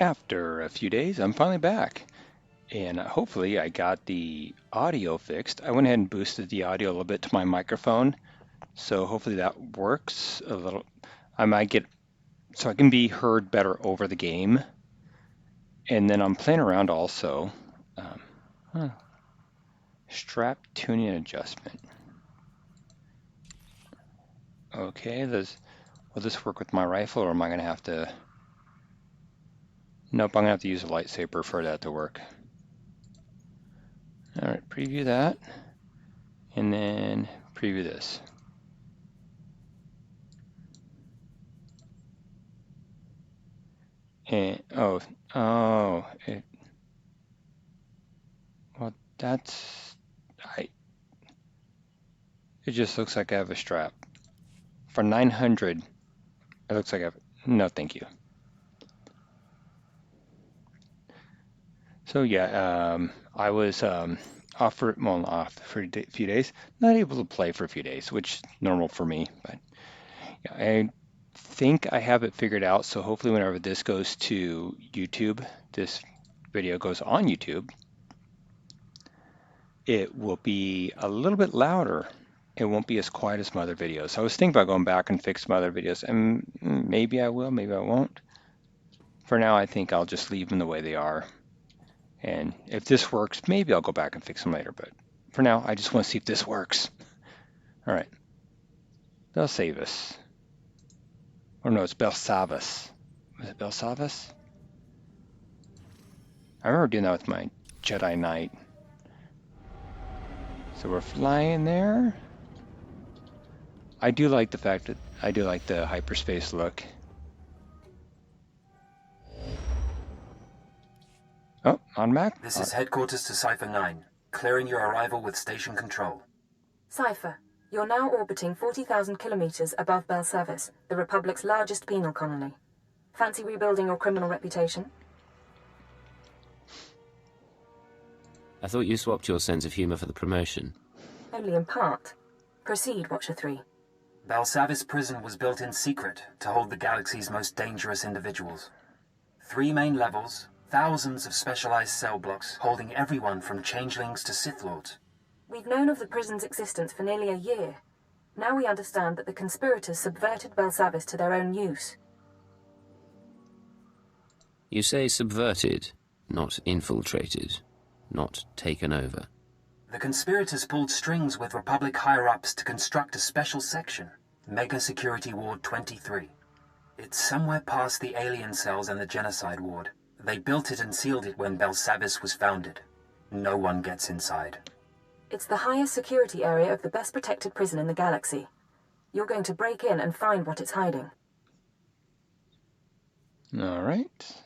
After a few days, I'm finally back, and hopefully I got the audio fixed. I went ahead and boosted the audio a little bit to my microphone, so hopefully that works a little. I might get, so I can be heard better over the game. And then I'm playing around also. Strap tuning adjustment. Okay, will this work with my rifle, or am I going to have to? Nope, I'm going to have to use a lightsaber for that to work. All right, preview that, and then preview this. And well, it just looks like I have a strap. For 900, it looks like I have, no thank you. So yeah, I was off for a few days, not able to play for a few days, which is normal for me, but yeah, I think I have it figured out, so hopefully whenever this goes to YouTube, this video goes on YouTube, it will be a little bit louder. It won't be as quiet as my other videos. I was thinking about going back and fix my other videos, and maybe I will, maybe I won't. For now, I think I'll just leave them the way they are. And if this works, maybe I'll go back and fix them later. But for now, I just want to see if this works. All right. Belsavis. Or no, it's Belsavus. Was it Belsavus? I remember doing that with my Jedi Knight. So we're flying there. I do like the fact that I do like the hyperspace look. Oh, on Mac? This is headquarters to Cypher 9, clearing your arrival with station control. Cypher, you're now orbiting 40,000 kilometers above Belsavis, the Republic's largest penal colony. Fancy rebuilding your criminal reputation? I thought you swapped your sense of humor for the promotion. Only in part. Proceed, Watcher 3. Belsavis prison was built in secret to hold the galaxy's most dangerous individuals. 3 main levels, thousands of specialized cell blocks holding everyone from changelings to Sith Lords. We've known of the prison's existence for nearly a year. Now we understand that the conspirators subverted Belsavis to their own use. You say subverted, not infiltrated, not taken over. The conspirators pulled strings with Republic higher-ups to construct a special section, Mega Security Ward 23. It's somewhere past the alien cells and the genocide ward. They built it and sealed it when Belsavis was founded. No one gets inside. It's the highest security area of the best protected prison in the galaxy. You're going to break in and find what it's hiding. All right.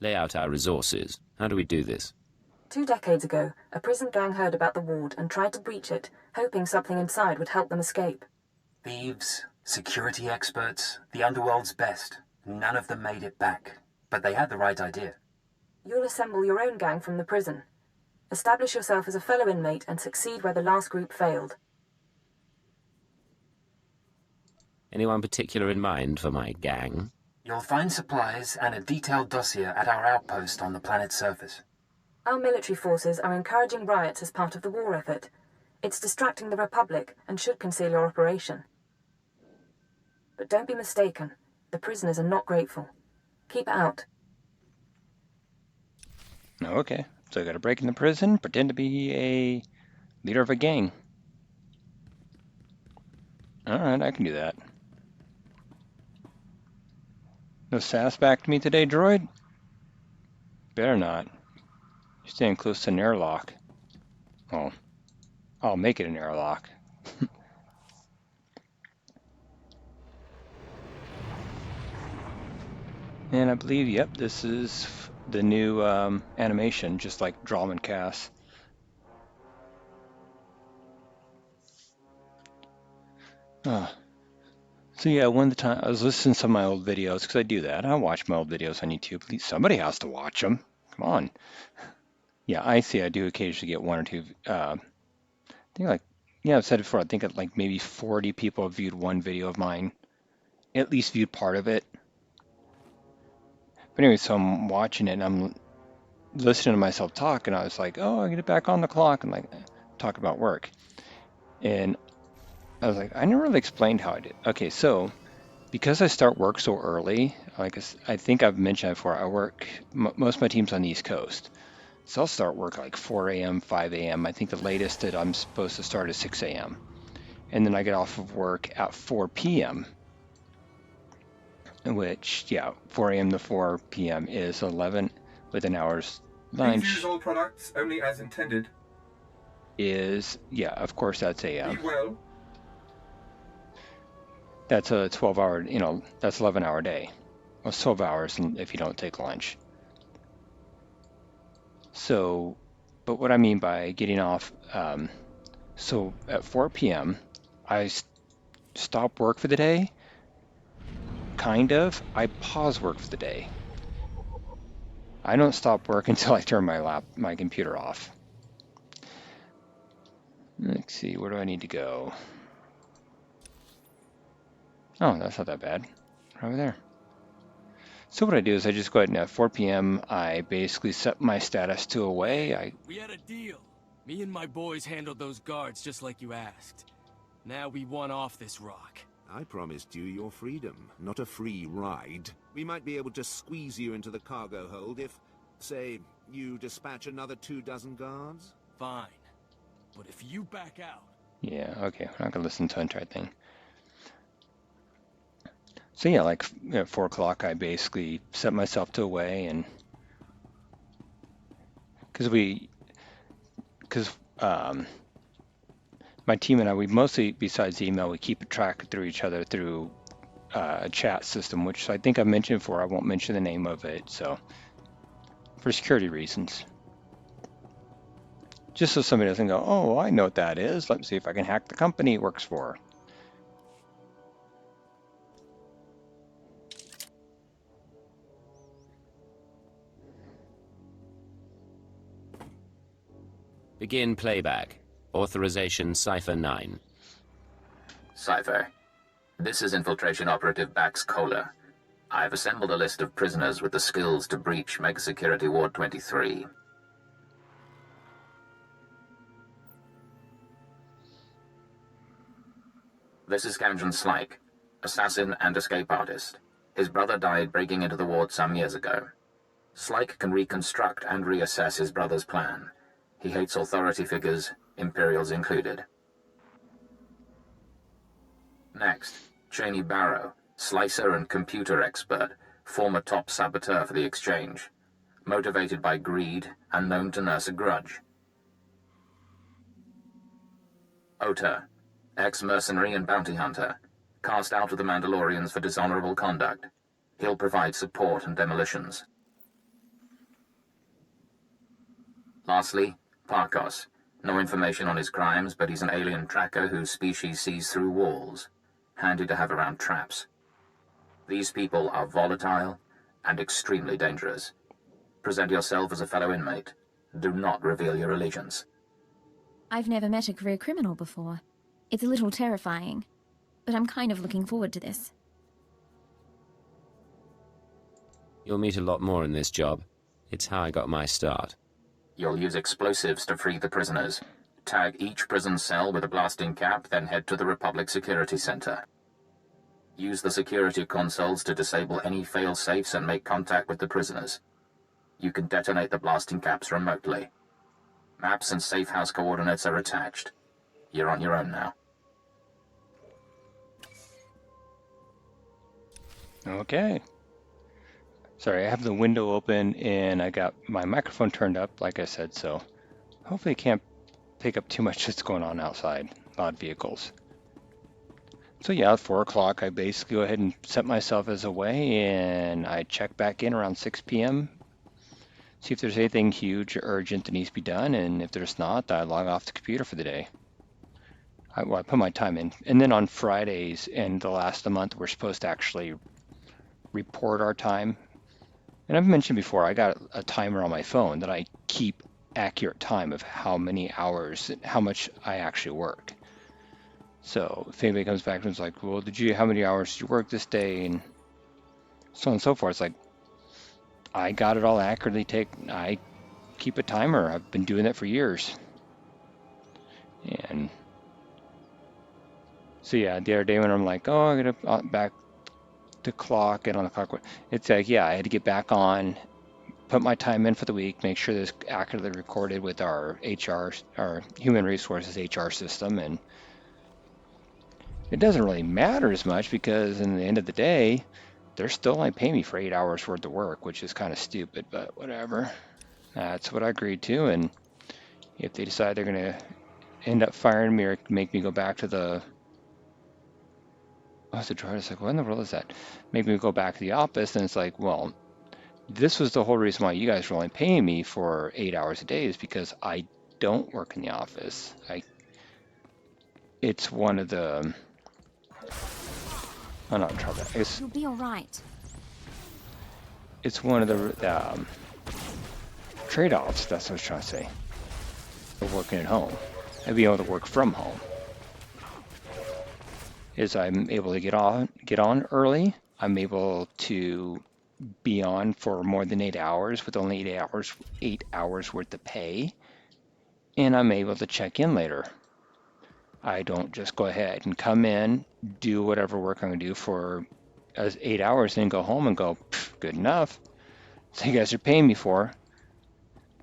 Lay out our resources. How do we do this? 2 decades ago, a prison gang heard about the ward and tried to breach it, hoping something inside would help them escape. Thieves, security experts, the underworld's best. None of them made it back, but they had the right idea. You'll assemble your own gang from the prison. Establish yourself as a fellow inmate and succeed where the last group failed. Anyone particular in mind for my gang? You'll find supplies and a detailed dossier at our outpost on the planet's surface. Our military forces are encouraging riots as part of the war effort. It's distracting the Republic and should conceal your operation. But don't be mistaken. The prisoners are not grateful. Keep it out. Okay, so I got to break into prison, pretend to be a leader of a gang. All right, I can do that. No sass back to me today, droid? Better not. You're staying close to an airlock. Oh, I'll make it an airlock. And I believe, yep, this is the new animation, just like Drum and Cass. So yeah, one of the time I was listening to some of my old videos, because I do that. I watch my old videos on YouTube. At least somebody has to watch them. Come on. Yeah, I see. I do occasionally get 1 or 2. I think I've said it before. I think like maybe 40 people have viewed one video of mine. At least viewed part of it. But anyway, so I'm watching it and I'm listening to myself talk, and I was like, oh, I get it back on the clock and like talk about work. And I was like, I never really explained how I did. Okay, so because I start work so early, like I think I've mentioned before, I work, most of my team's on the East Coast. So I'll start work like 4 a.m., 5 a.m. I think the latest that I'm supposed to start is 6 a.m. And then I get off of work at 4 p.m., which, yeah, 4 a.m. to 4 p.m. is 11 with an hour's lunch. Please use all products only as intended. Is, yeah, of course, that's Be a well. that's a 12-hour, that's 11-hour day. Well, it's 12 hours if you don't take lunch. So, but what I mean by getting off, so at 4 p.m., I stop work for the day. Kind of. I pause work for the day. I don't stop work until I turn my computer off. Let's see, where do I need to go? Oh, that's not that bad. Right over there. So what I do is I just go ahead and at 4 p.m. I basically set my status to away. We had a deal. Me and my boys handled those guards just like you asked. Now we want off this rock. I promised you your freedom, not a free ride. We might be able to squeeze you into the cargo hold if, say, you dispatch another 24 guards. Fine. But if you back out... Yeah, okay, I'm not gonna listen to the entire thing. So yeah, like at 4 o'clock, I basically set myself to away, and because my team and I, we mostly, besides email, we keep a track through each other through a chat system, which I think I've mentioned before. I won't mention the name of it, so for security reasons. Just so somebody doesn't go, oh, I know what that is. Let me see if I can hack the company it works for. Begin playback. Authorization Cipher 9. Cipher. This is Infiltration Operative Bax Kohler. I have assembled a list of prisoners with the skills to breach Mega Security Ward 23. This is Kanjon Slyke, assassin and escape artist. His brother died breaking into the ward some years ago. Slyke can reconstruct and reassess his brother's plan. He hates authority figures, Imperials included. Next, Chaney Barrow, slicer and computer expert, former top saboteur for the Exchange. Motivated by greed and known to nurse a grudge. Ohta, ex-mercenary and bounty hunter, cast out of the Mandalorians for dishonorable conduct. He'll provide support and demolitions. Lastly, Paarkos. No information on his crimes, but he's an alien tracker whose species sees through walls. Handy to have around traps. These people are volatile and extremely dangerous. Present yourself as a fellow inmate. Do not reveal your allegiance. I've never met a career criminal before. It's a little terrifying, but I'm kind of looking forward to this. You'll meet a lot more in this job. It's how I got my start. You'll use explosives to free the prisoners. Tag each prison cell with a blasting cap, then head to the Republic Security Center. Use the security consoles to disable any fail-safes and make contact with the prisoners. You can detonate the blasting caps remotely. Maps and safe house coordinates are attached. You're on your own now. Okay. Sorry, I have the window open and I got my microphone turned up, like I said, so hopefully it can't pick up too much that's going on outside. A lot of vehicles. So yeah, at 4 o'clock, I basically go ahead and set myself as away, and I check back in around 6 p.m. See if there's anything huge or urgent that needs to be done, and if there's not, I log off the computer for the day. I put my time in. And then on Fridays and the last of the month, we're supposed to actually report our time. And I've mentioned before, I got a timer on my phone that I keep accurate time of how many hours, how much I actually work. So if anybody comes back and is like, well, how many hours did you work this day? And so on and so forth. It's like, I got it all accurately I keep a timer. I've been doing that for years. And so yeah, the other day when I'm like, oh, I gotta back the clock and on the clock, it's like, yeah, I had to get back on, put my time in for the week, make sure this accurately recorded with our HR, our human resources HR system. And it doesn't really matter as much because in the end of the day, they're still only paying me for 8 hours worth of work, which is kind of stupid, but whatever. That's what I agreed to. And if they decide they're going to end up firing me or make me go back to the, I was the driver, it's like, what in the world is that? Make me go back to the office. And it's like, well, this was the whole reason why you guys were only paying me for 8 hours a day is because I don't work in the office. It's one of the, oh no, try that. You'll be all right. It's one of the trade-offs, that's what I was trying to say, of working at home and being able to work from home. Is I'm able to get on early. I'm able to be on for more than 8 hours with only 8 hours worth of pay, and I'm able to check in later. I don't just go ahead and come in, do whatever work I'm going to do for 8 hours, and then go home and go, good enough. So you guys are paying me for.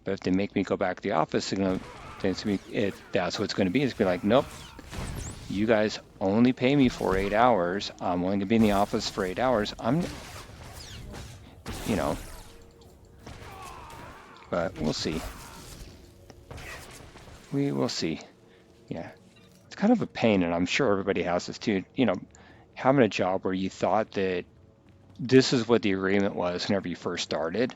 But if they make me go back to the office, that's what it's going to be. It's going to be like, nope, you guys only pay me for 8 hours. I'm only going to be in the office for 8 hours. But we'll see. We will see. Yeah. It's kind of a pain, and I'm sure everybody has this too. Having a job where you thought that this is what the agreement was whenever you first started.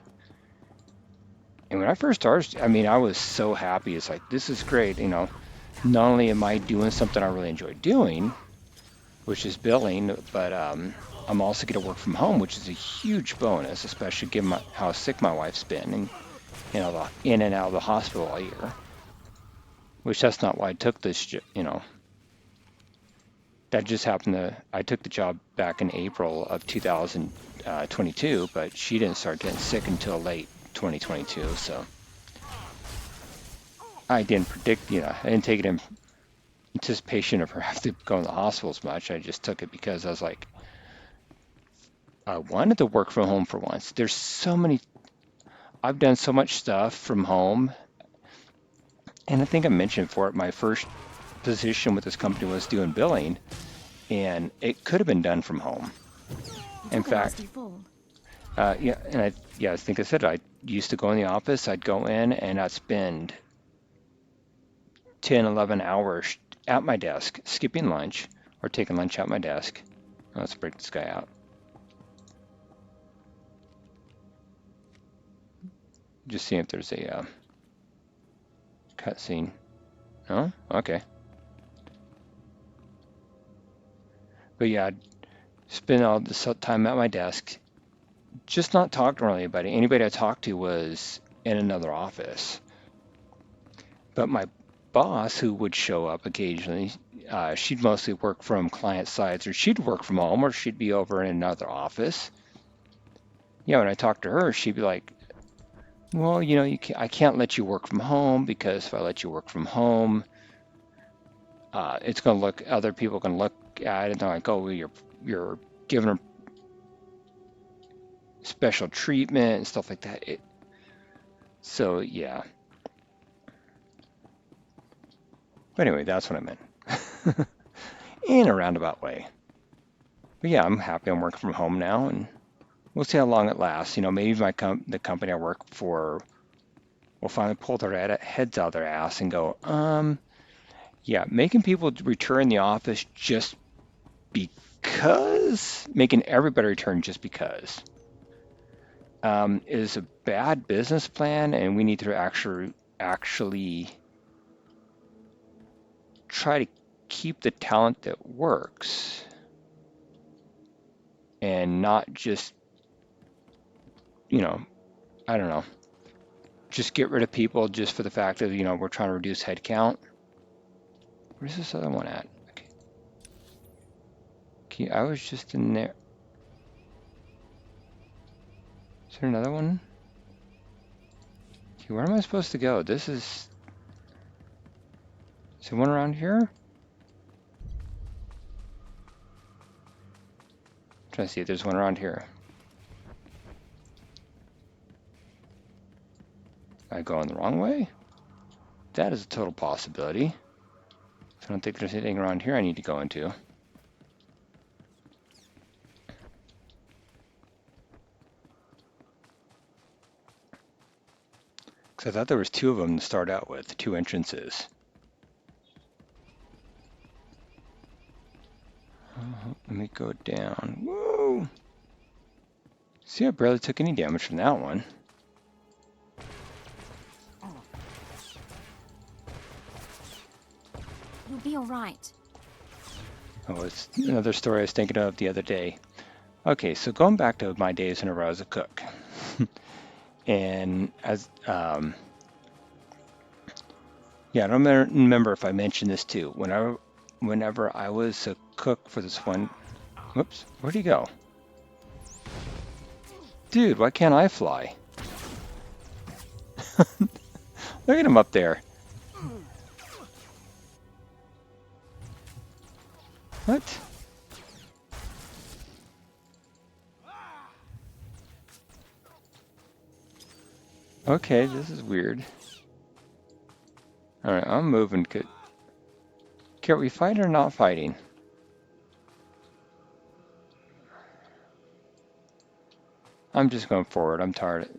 And when I first started, I was so happy. It's like, this is great. Not only am I doing something I really enjoy doing, which is billing, but I'm also going to work from home, which is a huge bonus, especially given how sick my wife's been and in and out of the hospital all year. Which that's not why I took this, That just happened I took the job back in April of 2022, but she didn't start getting sick until late 2022, so I didn't predict, I didn't take it in anticipation of her having to go in the hospital as much. I just took it because I was like, I wanted to work from home for once. I've done so much stuff from home, and I think I mentioned before, my first position with this company was doing billing, and it could have been done from home. In fact, I think I said I used to go in the office. I'd go in and I'd spend 10, 11 hours at my desk, skipping lunch or taking lunch at my desk. Let's break this guy out. Just seeing if there's a cutscene. No? Okay. But yeah, I'd spend all this time at my desk, just not talking to anybody. Anybody I talked to was in another office. But my boss, who would show up occasionally, she'd mostly work from client sides, or she'd work from home, or she'd be over in another office. Yeah, when I talked to her, she'd be like, well, I can't let you work from home because if I let you work from home, it's going to look, other people can look at it and they're like, oh, well, you're giving her special treatment and stuff like that. So, yeah. But anyway, that's what I meant. In a roundabout way. But yeah, I'm happy I'm working from home now, and we'll see how long it lasts. Maybe the company I work for will finally pull their heads out of their ass and go, yeah, making people return the office just because, making everybody return just because, is a bad business plan, and we need to actually try to keep the talent that works and not just, I don't know, just get rid of people just for the fact that, we're trying to reduce headcount. Where's this other one at? Okay, I was just in there. So there another one? Okay, where am I supposed to go? This is... Is there one around here? I'm trying to see if there's one around here. Am I going the wrong way? That is a total possibility. I don't think there's anything around here I need to go into. Because I thought there was two of them to start out with, two entrances. Let me go down. Whoa! See, I barely took any damage from that one. You'll be all right. Oh, it's another story I was thinking of the other day. Okay, so going back to my days whenever I was a cook. And as, yeah, I don't remember if I mentioned this too. Whenever I was a cook for this one, whoops, where'd he go? Dude, why can't I fly? Look at him up there. What? Okay, this is weird. Alright, I'm moving. Are we fighting or not fighting? I'm just going forward. I'm tired.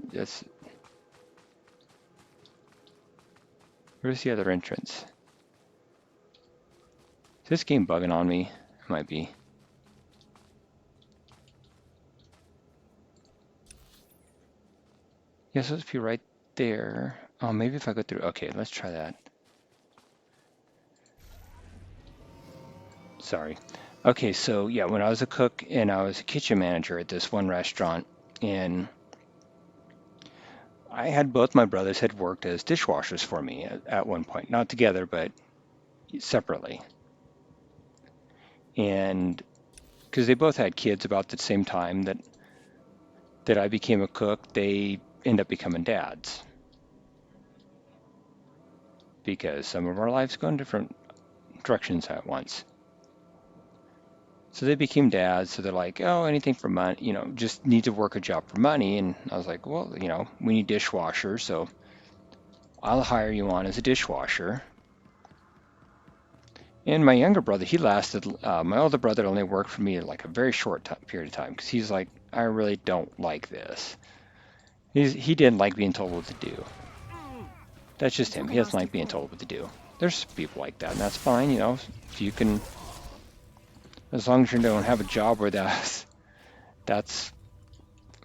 Where's the other entrance? Is this game bugging on me? It might be. Yeah, it's supposed to be right there. Oh, maybe if I go through. Okay, let's try that. Sorry. Okay, so yeah, when I was a cook and I was a kitchen manager at this one restaurant, and I had both my brothers had worked as dishwashers for me at one point. Not together, but separately. And because they both had kids about the same time that I became a cook, they end up becoming dads. Because some of our lives go in different directions at once. So they became dads, so they're like, oh, anything for money, you know, just need to work a job for money. And I was like, well, you know, we need dishwashers, so I'll hire you on as a dishwasher. And my younger brother, he lasted, my older brother only worked for me like a very short period of time, because he's like, I really don't like this. He didn't like being told what to do. That's just him. He doesn't like being told what to do. There's people like that, and that's fine, you know, if you can, as long as you don't have a job where that's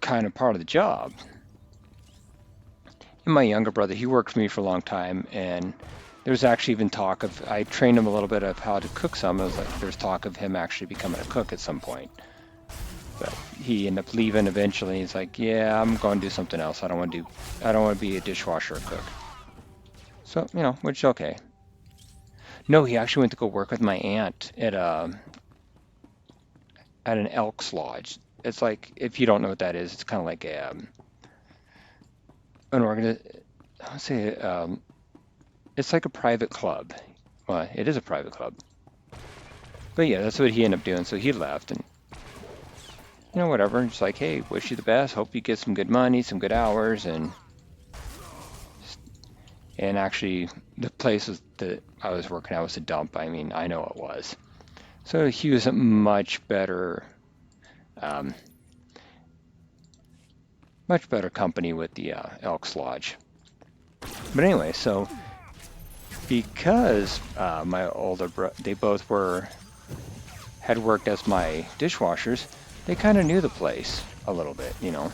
kind of part of the job. And my younger brother, he worked for me for a long time, and there was actually even talk of, I trained him a little bit of how to cook some. It was like there's talk of him actually becoming a cook at some point. But he ended up leaving eventually. He's like, yeah, I'm going to do something else. I don't want to be a dishwasher or cook. So, you know, which is okay. No, he actually went to go work with my aunt at an Elks Lodge. It's like, if you don't know what that is, it's kind of like it's like a private club. Well, it is a private club. But yeah, that's what he ended up doing. So he left, and you know, whatever. Just like, hey, wish you the best. Hope you get some good money, some good hours, and actually, the place that I was working at was a dump. I mean, I know it was. So he was a much better company with the Elks Lodge. But anyway, so because my older they both had worked as my dishwashers, they kind of knew the place a little bit, you know.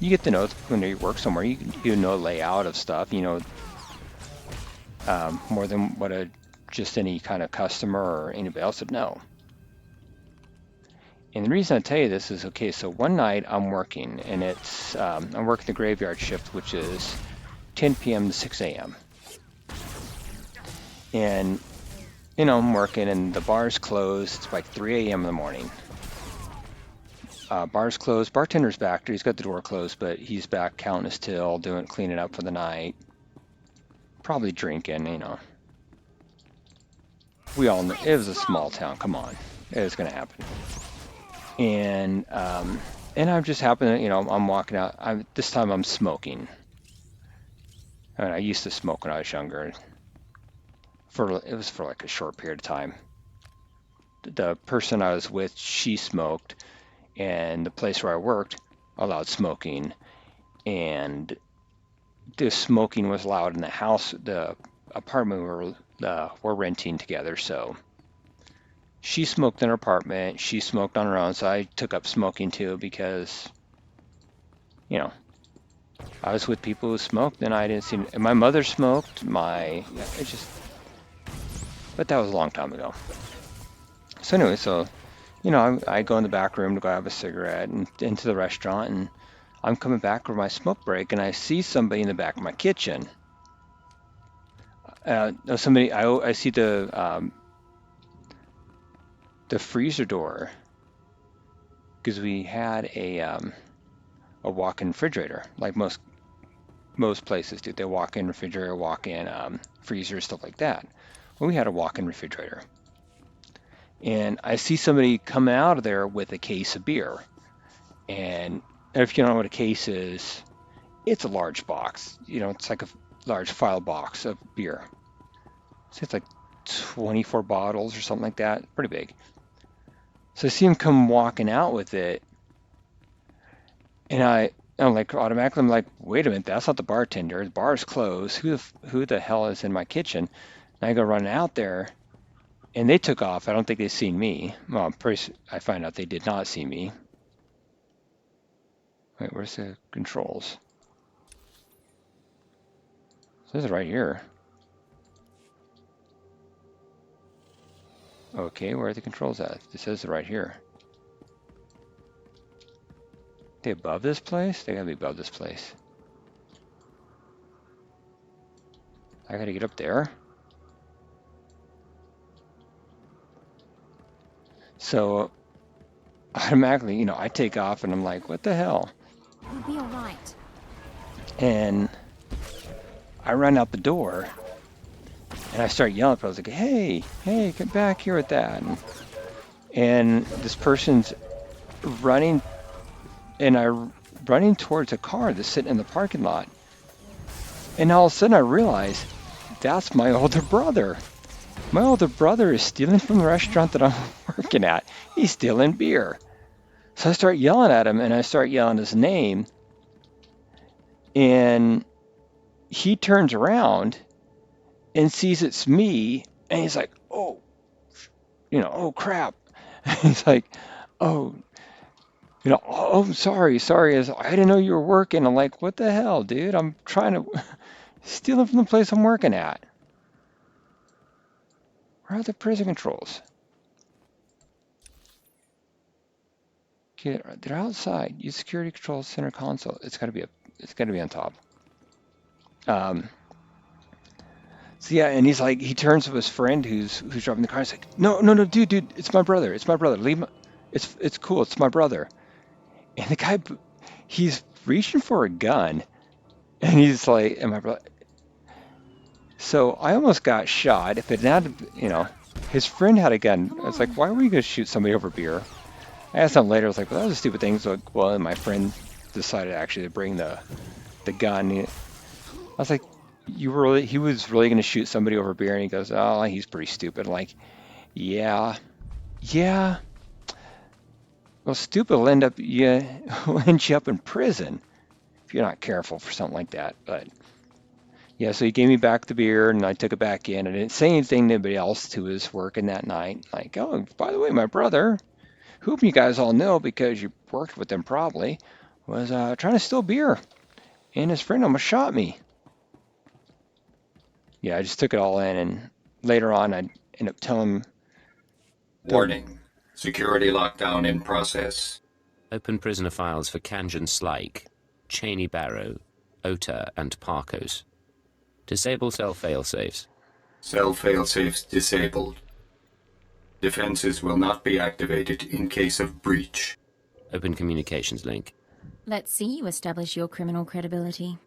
You get to know when you work somewhere, you know layout of stuff, you know, more than what just any kind of customer or anybody else would know. And the reason I tell you this is, okay, so one night I'm working, and it's I'm working the graveyard shift, which is 10 p.m. to 6 a.m. And, you know, I'm working, and the bar's closed. It's like 3 a.m. in the morning. Bar's closed. Bartender's back. He's got the door closed, but he's back counting his till, cleaning up for the night. Probably drinking, you know. We all know it was a small town. Come on, it was gonna happen. And I'm just happening to, you know, I'm walking out. This time I'm smoking. I mean, I used to smoke when I was younger. It was for like a short period of time. The person I was with, she smoked, and the place where I worked allowed smoking, and the smoking was allowed in the house, the apartment we're renting together. So she smoked in her apartment, she smoked on her own, so I took up smoking too because, you know, I was with people who smoked, and I didn't see. And my mother smoked. But that was a long time ago. So anyway, you know, I go in the back room to go have a cigarette and into the restaurant, and I'm coming back for my smoke break, and I see somebody in the back of my kitchen. I see the freezer door, because we had a walk-in refrigerator, like most places do. They walk-in refrigerator, walk-in freezer, stuff like that. Well, we had a walk-in refrigerator, and I see somebody coming out of there with a case of beer. And if you don't know what a case is, it's a large box. You know, it's like a large file box of beer. So it's like 24 bottles or something like that. Pretty big. So I see him come walking out with it, and I'm like, automatically, I'm like, wait a minute, that's not the bartender. The bar's closed. Who the hell is in my kitchen? And I go running out there, and they took off. I don't think they've seen me. Well, I find out they did not see me. Wait, where's the controls? It says it right here. Okay, where are the controls at? It says it right here. They above this place? They gotta be above this place. I gotta get up there. So automatically, you know, I take off and I'm like, what the hell? You'll be all right. And I run out the door and I start yelling. I was like, hey, get back here with that. And this person's running, and I'm running towards a car that's sitting in the parking lot. And all of a sudden I realize that's my older brother. My older brother is stealing from the restaurant that I'm working at. He's stealing beer. So I start yelling at him, and I start yelling his name. And he turns around and sees it's me, and he's like, oh, you know, oh crap. He's like, oh, you know, oh, sorry. I didn't know you were working. I'm like, what the hell, dude? I'm trying to steal from the place I'm working at. Where are the prison controls? Okay, they're outside. Use security control center console. It's gotta be on top. So yeah, and he's like, he turns to his friend who's driving the car. He's like, no, dude, it's my brother. Leave him. It's cool. It's my brother. And the guy, he's reaching for a gun, and he's like, and my brother. So I almost got shot. If it had, you know, his friend had a gun. I was like, why were you gonna shoot somebody over beer? I asked him later. I was like, well, that was a stupid thing. So, well, my friend decided actually to bring the gun. I was like, he was really going to shoot somebody over beer? And he goes, oh, he's pretty stupid. I'm like, yeah. Well, stupid will end you up in prison if you're not careful for something like that. But yeah, so he gave me back the beer, and I took it back in. I didn't say anything to anybody else who was working that night. Like, oh, by the way, my brother, whom you guys all know because you worked with him probably, was trying to steal beer, and his friend almost shot me. Yeah, I just took it all in, and later on I ended up telling him... Warning. Security lockdown in process. Open prisoner files for Kanjon Slyke, Chaney Barrow, Ohta and Paarkos. Disable cell failsafes. Cell failsafes disabled. Defenses will not be activated in case of breach. Open communications link. Let's see you establish your criminal credibility.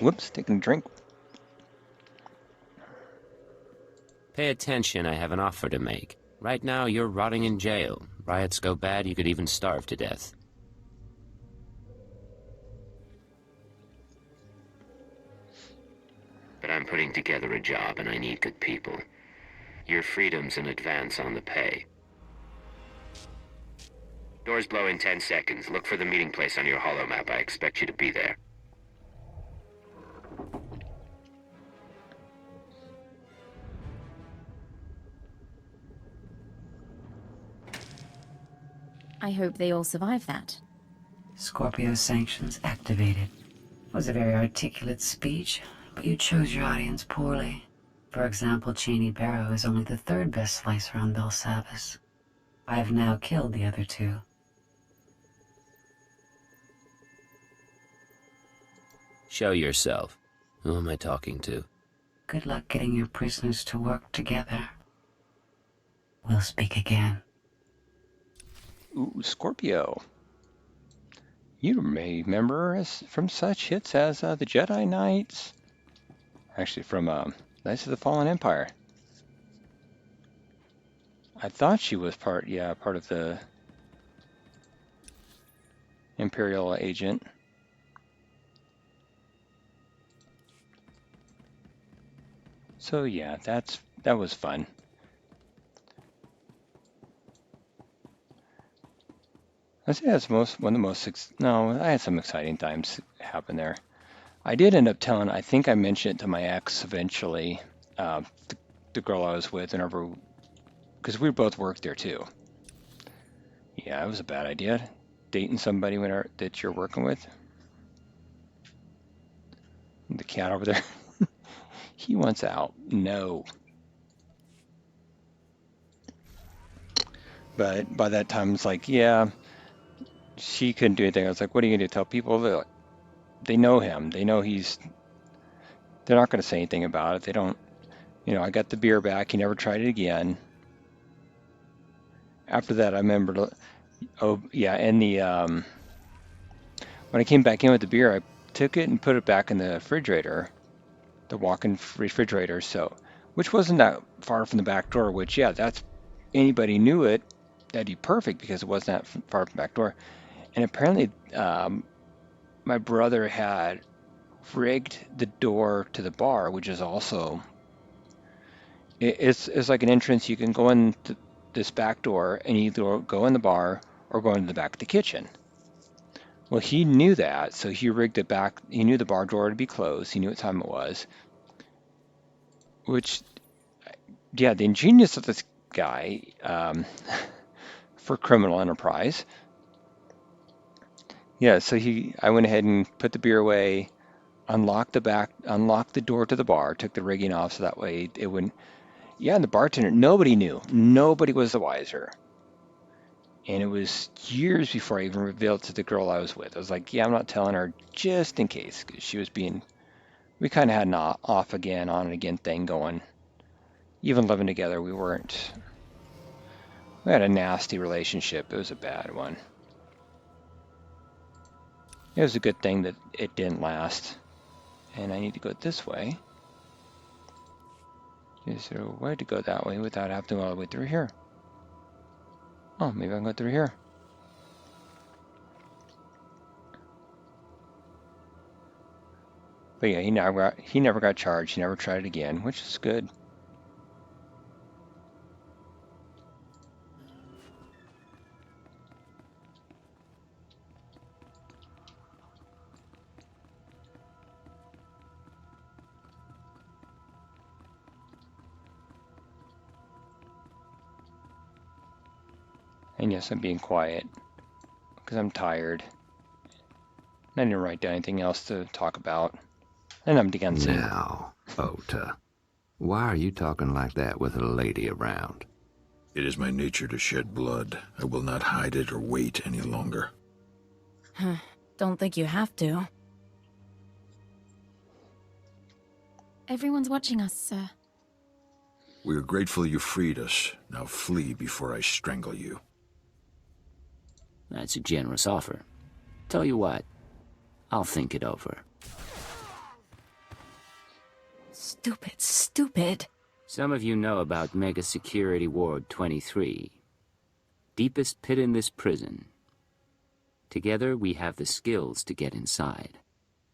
Whoops, taking a drink. Pay attention, I have an offer to make. Right now, you're rotting in jail. Riots go bad, you could even starve to death. But I'm putting together a job and I need good people. Your freedom's an advance on the pay. Doors blow in 10 seconds. Look for the meeting place on your holo map. I expect you to be there. I hope they all survive that. Scorpio Sanctions activated. It was a very articulate speech, but you chose your audience poorly. For example, Chaney Barrow is only the third best slicer on Bel Savis. I have now killed the other two. Show yourself. Who am I talking to? Good luck getting your prisoners to work together. We'll speak again. Ooh, Scorpio. You may remember us from such hits as the Jedi Knights. Actually, from Knights of the Fallen Empire. I thought she was part of the Imperial agent. So yeah, that was fun. I say that's one of the most. No, I had some exciting times happen there. I did end up telling. I think I mentioned it to my ex eventually, the girl I was with, whenever, because we both worked there too. Yeah, it was a bad idea, dating somebody that you're working with. The cat over there, he wants out. No. But by that time, it's like, yeah. She couldn't do anything. I was like, what are you going to tell people? They know him. They know they're not going to say anything about it. They don't, I got the beer back. He never tried it again. After that, I remember, and when I came back in with the beer, I took it and put it back in the refrigerator, the walk-in refrigerator, which wasn't that far from the back door, which, that's, anybody knew it, that'd be perfect because it wasn't that far from the back door. And apparently, my brother had rigged the door to the bar, which is also, it's like an entrance. You can go in this back door and either go in the bar or go into the back of the kitchen. Well, he knew that, so he rigged it back. He knew the bar door to be closed. He knew what time it was. Which, the ingenious of this guy for criminal enterprise. Yeah, so I went ahead and put the beer away, unlocked the door to the bar, took the rigging off so that way it wouldn't. Yeah, and the bartender, nobody knew. Nobody was the wiser. And it was years before I even revealed to the girl I was with. I was like, I'm not telling her just in case, because she was we kind of had an off again, on and again thing going. Even living together, we had a nasty relationship. It was a bad one. It was a good thing that it didn't last. And I need to go this way. Is there a way to go that way without having to go all the way through here? Oh, maybe I can go through here. But yeah, he never got charged. He never tried it again, which is good. And yes, I'm being quiet because I'm tired. I didn't write down anything else to talk about. And I'm dancing. Now, Ohta, why are you talking like that with a lady around? It is my nature to shed blood. I will not hide it or wait any longer. Don't think you have to. Everyone's watching us, sir. We are grateful you freed us. Now flee before I strangle you. That's a generous offer. Tell you what, I'll think it over. Stupid, stupid. Some of you know about Mega Security Ward 23. Deepest pit in this prison. Together, we have the skills to get inside.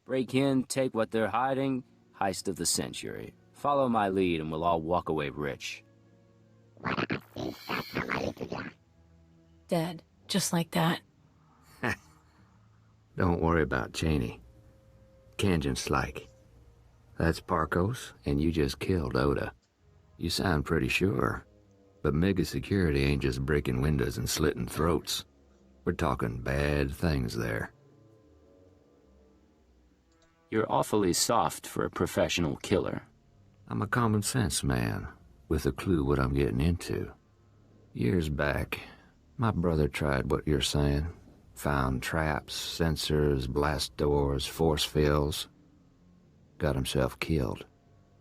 Break in, take what they're hiding, heist of the century. Follow my lead and we'll all walk away rich. Dead. Just like that. Don't worry about Chaney. Kanjon Slyke. That's Paarkos, and you just killed Ohta. You sound pretty sure. But Mega Security ain't just breaking windows and slitting throats. We're talking bad things there. You're awfully soft for a professional killer. I'm a common sense man, with a clue what I'm getting into. Years back, my brother tried what you're saying. Found traps, sensors, blast doors, force fields. Got himself killed.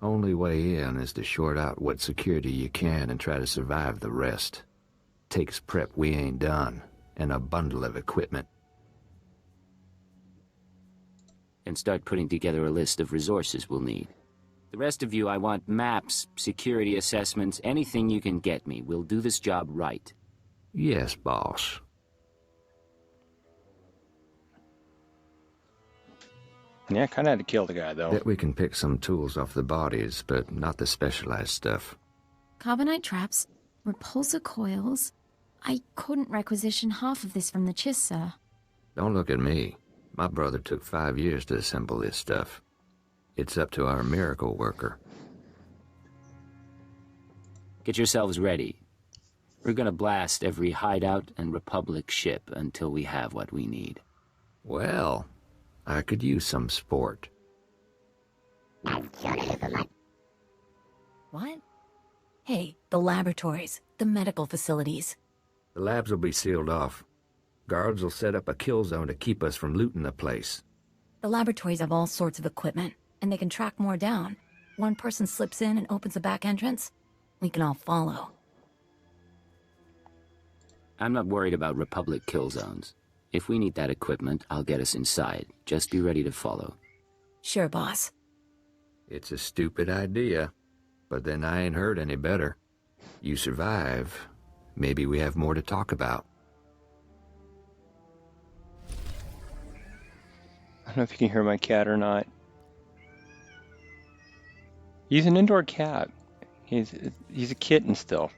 Only way in is to short out what security you can and try to survive the rest. Takes prep we ain't done, and a bundle of equipment. And start putting together a list of resources we'll need. The rest of you, I want maps, security assessments, anything you can get me. We'll do this job right. Yes, boss. Yeah, kind of had to kill the guy, though. Bet we can pick some tools off the bodies, but not the specialized stuff. Carbonite traps, repulsor coils. I couldn't requisition half of this from the Chiss, sir. Don't look at me. My brother took 5 years to assemble this stuff. It's up to our miracle worker. Get yourselves ready. We're gonna blast every hideout and Republic ship until we have what we need. Well, I could use some sport. What? Hey, the laboratories, the medical facilities. The labs will be sealed off. Guards will set up a kill zone to keep us from looting the place. The laboratories have all sorts of equipment, and they can track more down. One person slips in and opens a back entrance. We can all follow. I'm not worried about Republic kill zones. If we need that equipment, I'll get us inside. Just be ready to follow. Sure, boss. It's a stupid idea, but then I ain't heard any better. You survive, maybe we have more to talk about. I don't know if you can hear my cat or not. He's an indoor cat. He's a kitten still.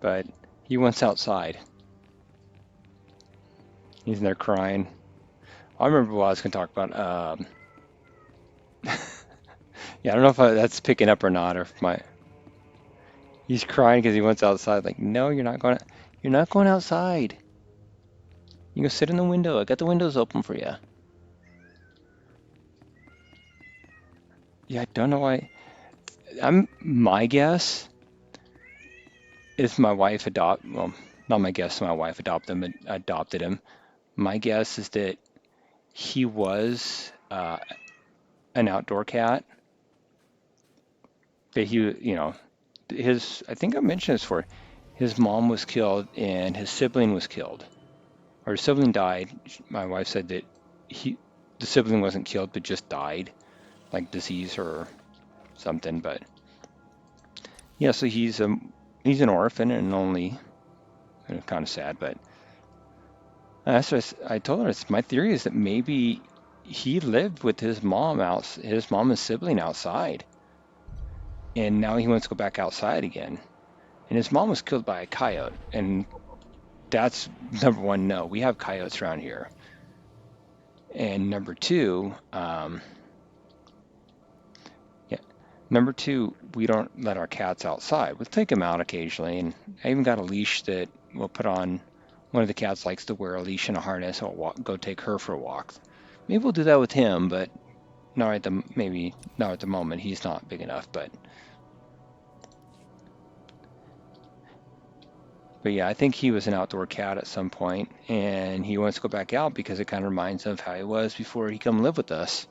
But he wants outside. He's in there crying. I remember what I was going to talk about. Yeah, I don't know if that's picking up or not, or if my... He's crying because he wants outside. Like, no, you're not going. You're not going outside. You go sit in the window. I got the windows open for you. Yeah, I don't know why. My guess is my wife well, not my guess. My wife adopted him. My guess is that he was an outdoor cat. But he, I think I mentioned this before. His mom was killed and his sibling was killed. Or his sibling died. My wife said that the sibling wasn't killed, but just died, like disease or something. But yeah, so he's an orphan and only, kind of sad. But that's what I told her. My theory is that maybe he lived with his mom and sibling outside, and now he wants to go back outside again. And his mom was killed by a coyote, and that's number one. No, we have coyotes around here. And number two, we don't let our cats outside. We'll take them out occasionally, and I even got a leash that we'll put on. One of the cats likes to wear a leash and a harness, so we'll go take her for a walk. Maybe we'll do that with him, but maybe not at the moment. He's not big enough, but yeah, I think he was an outdoor cat at some point, and he wants to go back out because it kind of reminds him of how he was before he come live with us.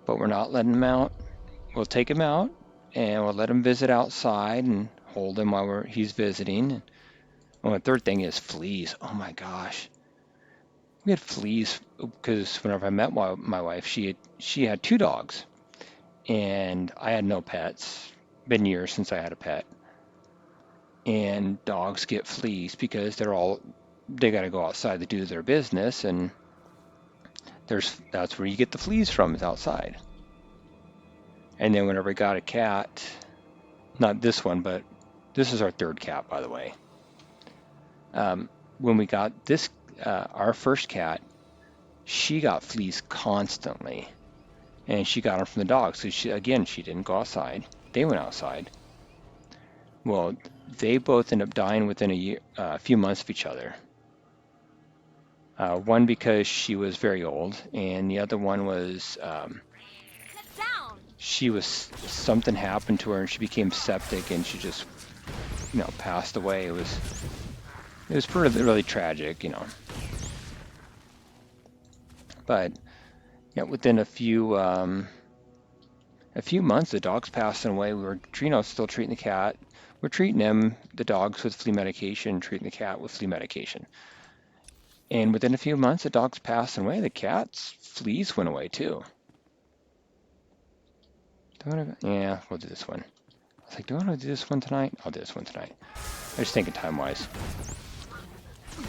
But we're not letting him out. We'll take him out, and we'll let him visit outside and hold him while he's visiting. And the third thing is fleas. Oh my gosh. We had fleas because whenever I met my wife, she had 2 dogs, and I had no pets. Been years since I had a pet. And dogs get fleas because they got to go outside to do their business, and that's where you get the fleas from, is outside. And then whenever we got a cat, not this one, but this is our 3rd cat, by the way. When we got our first cat, she got fleas constantly, and she got them from the dogs. So she didn't go outside. They went outside. Well, they both ended up dying within a few months of each other. One because she was very old, and the other one was something happened to her, and she became septic, and she just passed away. It was really, really tragic, But within a few months, the dog's passing away. We were still treating the cat. We're treating the dogs with flea medication, treating the cat with flea medication. And within a few months, the dog's passing away. The cat's fleas went away too. Yeah, we'll do this one. I was like, do I want to do this one tonight? I'll do this one tonight. I was thinking time-wise.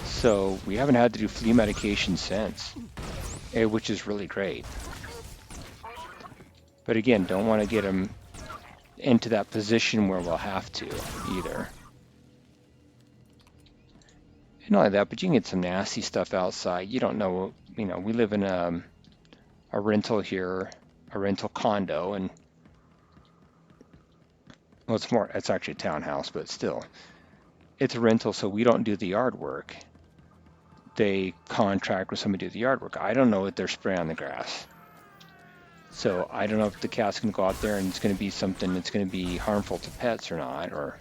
So we haven't had to do flea medication since, which is really great. But again, don't want to get them into that position where we'll have to either. And not only that, but you can get some nasty stuff outside. You don't know, we live in a rental here, a rental condo, and well, it's actually a townhouse, but still, it's a rental, so we don't do the yard work. They contract with somebody to do the yard work. I don't know what they're spraying on the grass. So I don't know if the cat's going to go out there and it's going to be something that's going to be harmful to pets or not, or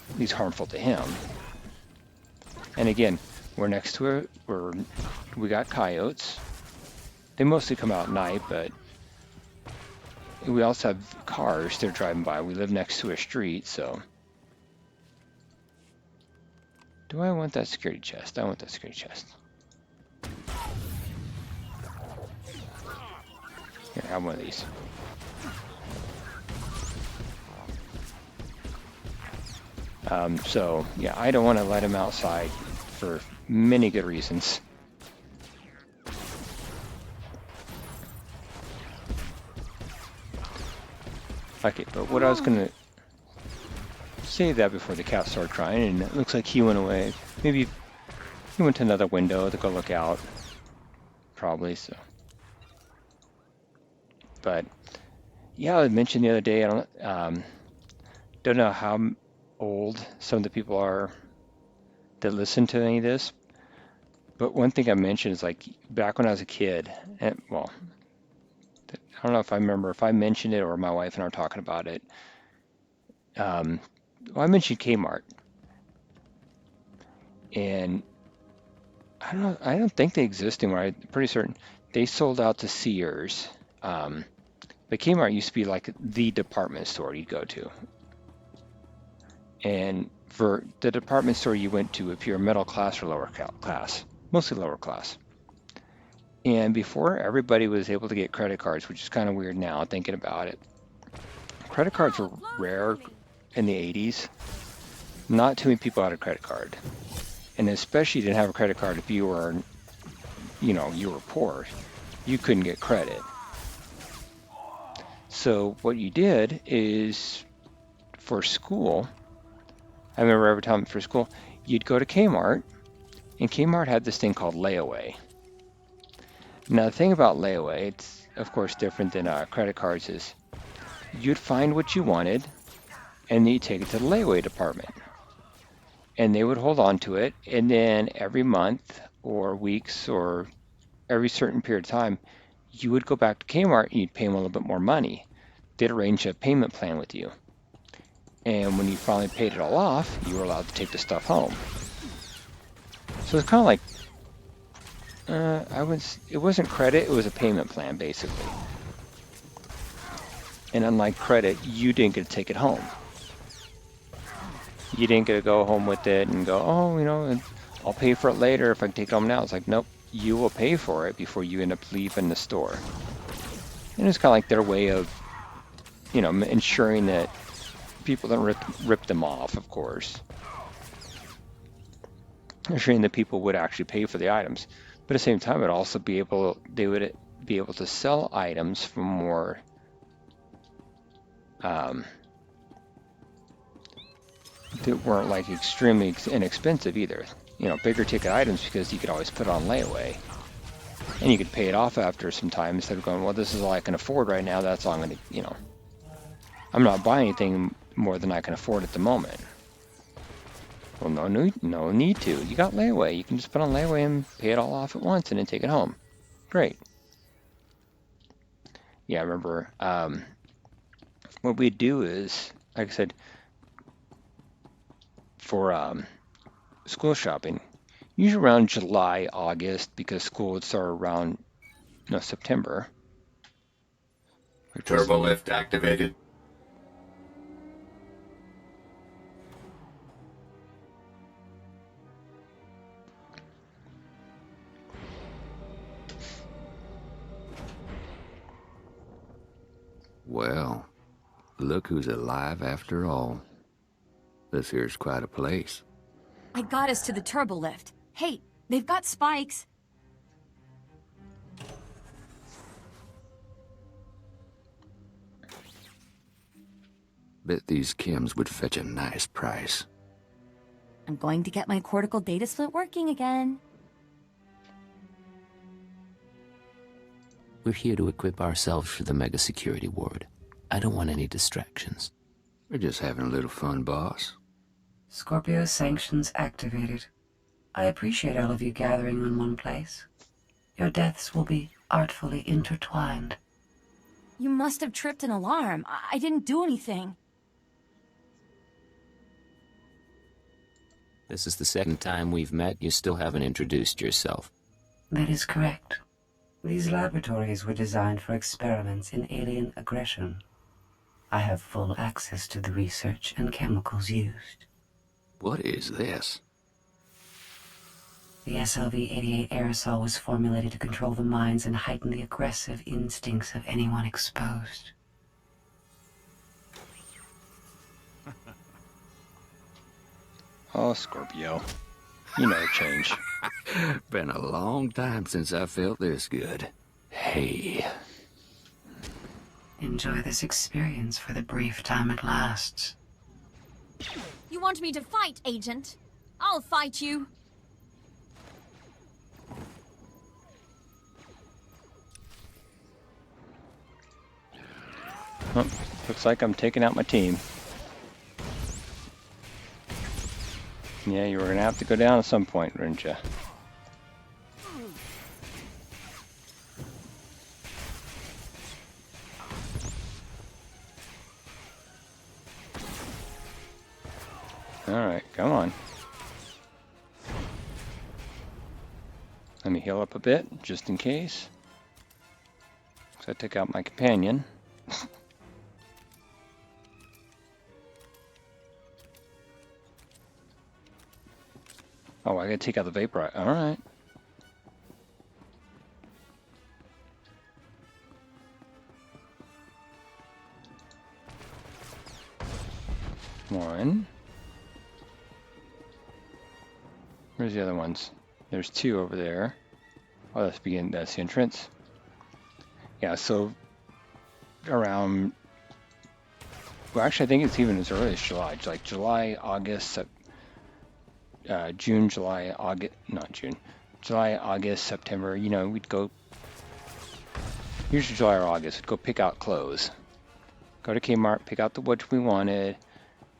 at least harmful to him. And again, we're next to we got coyotes. They mostly come out at night, but we also have cars that are driving by. We live next to a street, so. Do I want that security chest? I want that security chest. Here, have one of these. So, yeah, I don't want to let him outside for many good reasons. Okay, but what I was going to save that before the cat started crying, and it looks like he went away. Maybe he went to another window to go look out. Probably, so. But, yeah, I mentioned the other day, I don't know how old some of the people are that listen to any of this, but one thing I mentioned is, like, back when I was a kid, and, well, I don't know if I remember if I mentioned it or my wife and I were talking about it. Well, I mentioned Kmart, and I don't think they exist anymore. I'm pretty certain they sold out to Sears. But Kmart used to be like the department store you'd go to. And for the department store you went to if you're middle class or lower class, mostly lower class. And before everybody was able to get credit cards, which is kind of weird now thinking about it. Credit cards were rare in the 80s. Not too many people had a credit card. And especially didn't have a credit card if you were, you were poor. You couldn't get credit. So what you did is, for school, I remember every time for school, you'd go to Kmart, and Kmart had this thing called layaway. Now the thing about layaway, it's of course different than credit cards, is you'd find what you wanted, and then you take it to the layaway department. And they would hold on to it, and then every month or weeks or every certain period of time, you would go back to Kmart and you'd pay them a little bit more money. They'd arrange a payment plan with you. And when you finally paid it all off, you were allowed to take the stuff home. So it's kind of like, it wasn't credit, it was a payment plan, basically. And unlike credit, you didn't get to take it home. You didn't get to go home with it and go, oh, you know, I'll pay for it later if I take it home now. It's like, nope, you will pay for it before you end up leaving the store. And it's kind of like their way of, you know, ensuring that people don't rip them off, of course. Ensuring that people would actually pay for the items. But at the same time, it'd also be able, they would be able to sell items for more that weren't like extremely inexpensive either. You know, bigger ticket items because you could always put it on layaway. And you could pay it off after some time instead of going, well, this is all I can afford right now. That's all I'm going to, you know. I'm not buying anything more than I can afford at the moment. Well, no need to. You got layaway. You can just put on layaway and pay it all off at once and then take it home. Great. Yeah, I remember what we do is, like I said, for school shopping, usually around July, August, because school would start around September. Turbolift activated. Well, look who's alive after all. This here's quite a place. I got us to the Turbolift. Hey, they've got spikes. Bet these chems would fetch a nice price. I'm going to get my cortical data split working again. We're here to equip ourselves for the mega security ward. I don't want any distractions. We're just having a little fun, boss. Scorpio Sanctions activated. I appreciate all of you gathering in one place. Your deaths will be artfully intertwined. You must have tripped an alarm. I didn't do anything. This is the second time we've met. You still haven't introduced yourself. That is correct. These laboratories were designed for experiments in alien aggression. I have full access to the research and chemicals used. What is this? The SLV-88 aerosol was formulated to control the minds and heighten the aggressive instincts of anyone exposed. Oh, Scorpio. You never change. Been a long time since I felt this good. Hey. Enjoy this experience for the brief time it lasts. You want me to fight, Agent? I'll fight you. Oh, looks like I'm taking out my team. Yeah, you were going to have to go down at some point, weren't you? Alright, come on. Let me heal up a bit, just in case. So I took out my companion. Oh, I gotta take out the vaporizer. Alright. One. Where's the other ones? There's two over there. Oh, that's the entrance. Yeah, so around, well, actually I think it's even as early as July. Like July, August, June, July, August, not June, July, August, September, you know, we'd go, usually July or August, we'd go pick out clothes. Go to Kmart, pick out the what we wanted,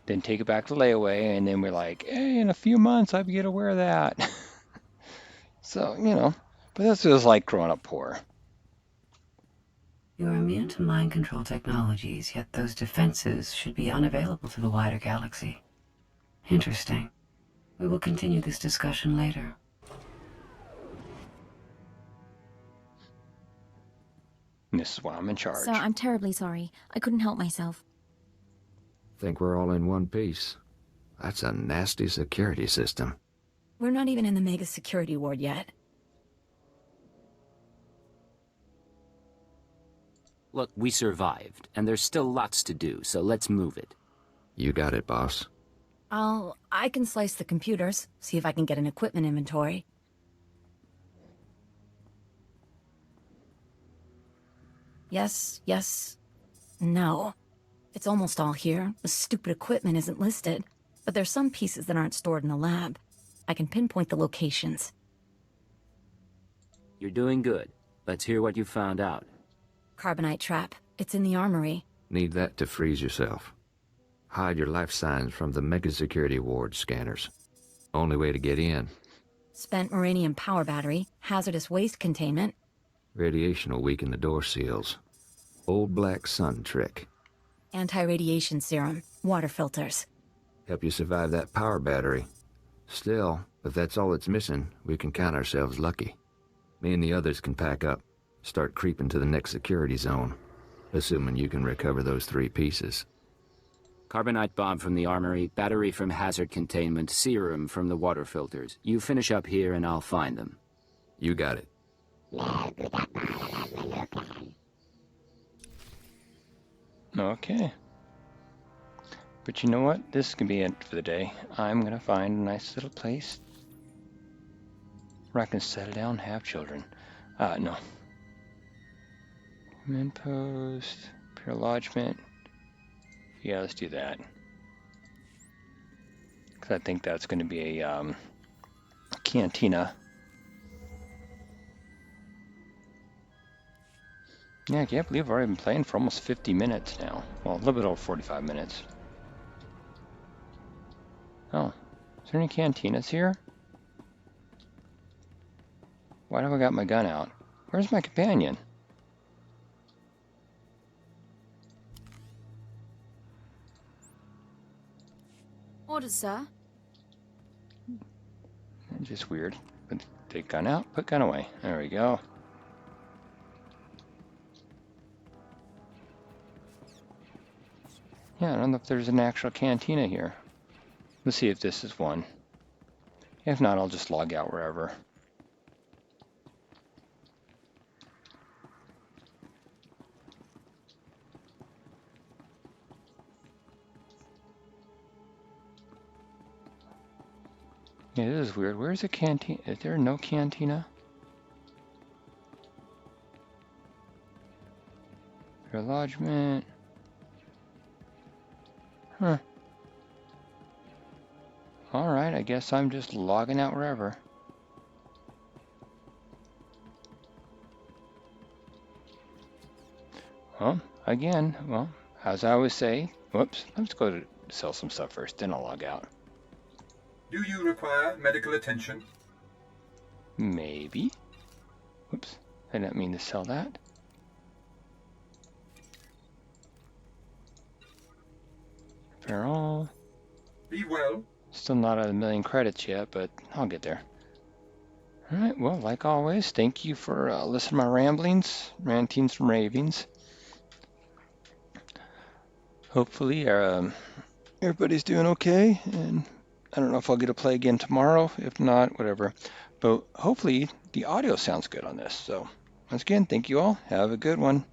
then take it back to layaway, and then we're like, hey, in a few months I'll be able to wear that. So, you know, but that's just like growing up poor. You are immune to mind control technologies, yet those defenses should be unavailable to the wider galaxy. Interesting. We will continue this discussion later. And this is why I'm in charge. Sir, I'm terribly sorry. I couldn't help myself. Think we're all in one piece. That's a nasty security system. We're not even in the mega security ward yet. Look, we survived, and there's still lots to do, so let's move it. You got it, boss. I can slice the computers, see if I can get an equipment inventory. Yes, yes, no. It's almost all here. The stupid equipment isn't listed, but there's some pieces that aren't stored in the lab. I can pinpoint the locations. You're doing good. Let's hear what you found out. Carbonite trap. It's in the armory. Need that to freeze yourself. Hide your life signs from the mega security ward scanners. Only way to get in. Spent uranium power battery, hazardous waste containment. Radiation will weaken the door seals. Old black sun trick. Anti-radiation serum, water filters. Help you survive that power battery. Still, if that's all it's missing, we can count ourselves lucky. Me and the others can pack up, start creeping to the next security zone, assuming you can recover those 3 pieces. Carbonite bomb from the armory, battery from hazard containment, serum from the water filters. You finish up here and I'll find them. You got it. Okay. But you know what? This can be it for the day. I'm going to find a nice little place where I can settle down and have children. No. Command post, Imperial lodgement. Yeah, let's do that. Because I think that's going to be a cantina. Yeah, I can't believe I've already been playing for almost 50 minutes now. Well, a little bit over 45 minutes. Oh, is there any cantinas here? Why have I got my gun out? Where's my companion? Orders, sir. Just weird. Put the gun out, put gun away. There we go. Yeah, I don't know if there's an actual cantina here. Let's see if this is one. If not, I'll just log out wherever. Yeah, this is weird. Where's the canteen? Is there no cantina? Your lodgement. Huh. Alright, I guess I'm just logging out wherever. Well, again, well, as I always say, whoops, let's go to sell some stuff first, then I'll log out. Do you require medical attention? Maybe. Whoops, I didn't mean to sell that. Repair all. Be well. Still not at 1,000,000 credits yet, but I'll get there. Alright, well, like always, thank you for listening to my ramblings, rantings and ravings. Hopefully, everybody's doing okay, and I don't know if I'll get to play again tomorrow. If not, whatever. But hopefully, the audio sounds good on this. So, once again, thank you all. Have a good one.